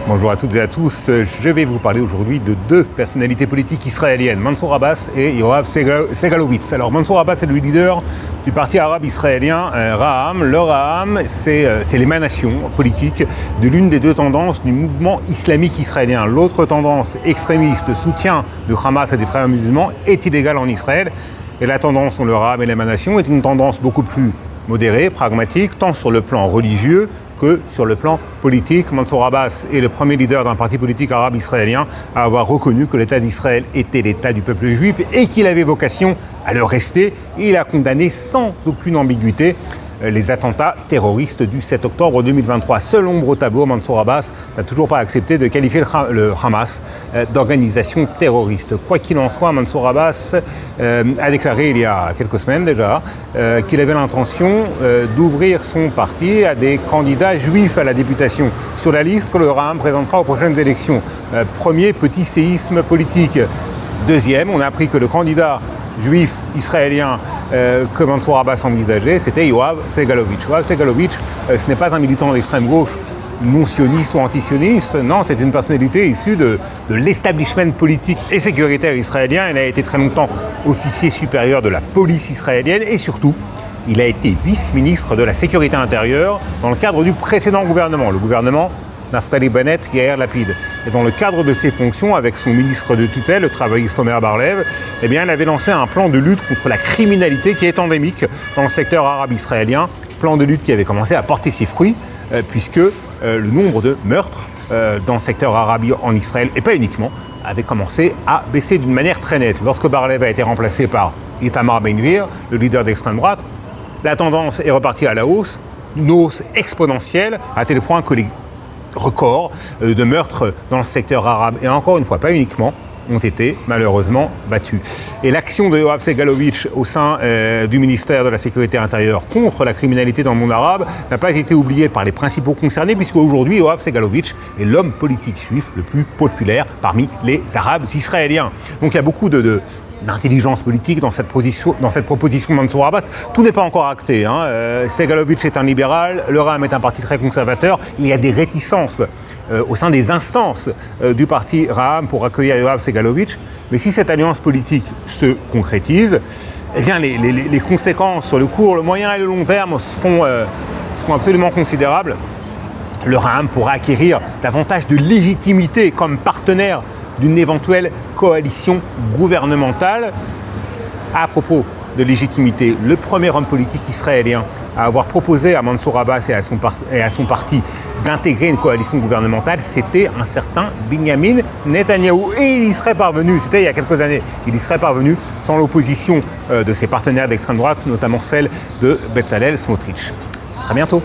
Bonjour à toutes et à tous, je vais vous parler aujourd'hui de deux personnalités politiques israéliennes, Mansour Abbas et Yoav Segalovitch. Alors Mansour Abbas est le leader du parti arabe israélien Ra'am. Le Ra'am, c'est l'émanation politique de l'une des deux tendances du mouvement islamique israélien. L'autre tendance extrémiste, soutien de Hamas et des frères musulmans, est illégale en Israël. Et la tendance dont le Ra'am est l'émanation est une tendance beaucoup plus modérée, pragmatique, tant sur le plan religieux que sur le plan politique. Mansour Abbas est le premier leader d'un parti politique arabe israélien à avoir reconnu que l'État d'Israël était l'État du peuple juif et qu'il avait vocation à le rester. Il a condamné sans aucune ambiguïté les attentats terroristes du 7 octobre 2023. Seul ombre au tableau, Mansour Abbas n'a toujours pas accepté de qualifier le Hamas d'organisation terroriste. Quoi qu'il en soit, Mansour Abbas a déclaré il y a quelques semaines déjà qu'il avait l'intention d'ouvrir son parti à des candidats juifs à la députation sur la liste que le Ra'am présentera aux prochaines élections. Premier petit séisme politique. Deuxième, on a appris que le candidat juif israélien que Mansour Abbas envisageait, c'était Yoav Segalovitch. Yoav Segalovitch, ce n'est pas un militant d'extrême gauche non-sioniste ou anti-sioniste, non, c'est une personnalité issue de l'establishment politique et sécuritaire israélien. Il a été très longtemps officier supérieur de la police israélienne et surtout, il a été vice-ministre de la sécurité intérieure dans le cadre du précédent gouvernement, le gouvernement Naftali Bennett, Yair Lapid. Et dans le cadre de ses fonctions, avec son ministre de tutelle, le travailliste Omer Bar-Lev, eh bien, elle avait lancé un plan de lutte contre la criminalité qui est endémique dans le secteur arabe israélien. Plan de lutte qui avait commencé à porter ses fruits, puisque le nombre de meurtres dans le secteur arabe en Israël, et pas uniquement, avait commencé à baisser d'une manière très nette. Lorsque Bar-Lev a été remplacé par Itamar Ben-Gvir, le leader d'extrême droite, la tendance est repartie à la hausse, une hausse exponentielle, à tel point que les records de meurtres dans le secteur arabe, et encore une fois, pas uniquement, ont été malheureusement battus. Et l'action de Yoav Segalovitch au sein du ministère de la Sécurité intérieure contre la criminalité dans le monde arabe n'a pas été oubliée par les principaux concernés, puisque aujourd'hui Yoav Segalovitch est l'homme politique juif le plus populaire parmi les Arabes israéliens. Donc il y a beaucoup d'intelligence politique dans cette proposition de Mansour Abbas. Tout n'est pas encore acté. Segalovitch est un libéral, le Ra'am est un parti très conservateur. Il y a des réticences au sein des instances du parti Ra'am pour accueillir Yoav Segalovitch. Mais si cette alliance politique se concrétise, eh bien les conséquences sur le court, le moyen et le long terme seront absolument considérables. Le Ra'am pourra acquérir davantage de légitimité comme partenaire d'une éventuelle coalition gouvernementale. À propos de légitimité, le premier homme politique israélien à avoir proposé à Mansour Abbas et à son parti d'intégrer une coalition gouvernementale, c'était un certain Binyamin Netanyahou. Et il y serait parvenu, c'était il y a quelques années, il y serait parvenu sans l'opposition de ses partenaires d'extrême droite, notamment celle de Bezalel Smotrich. À très bientôt.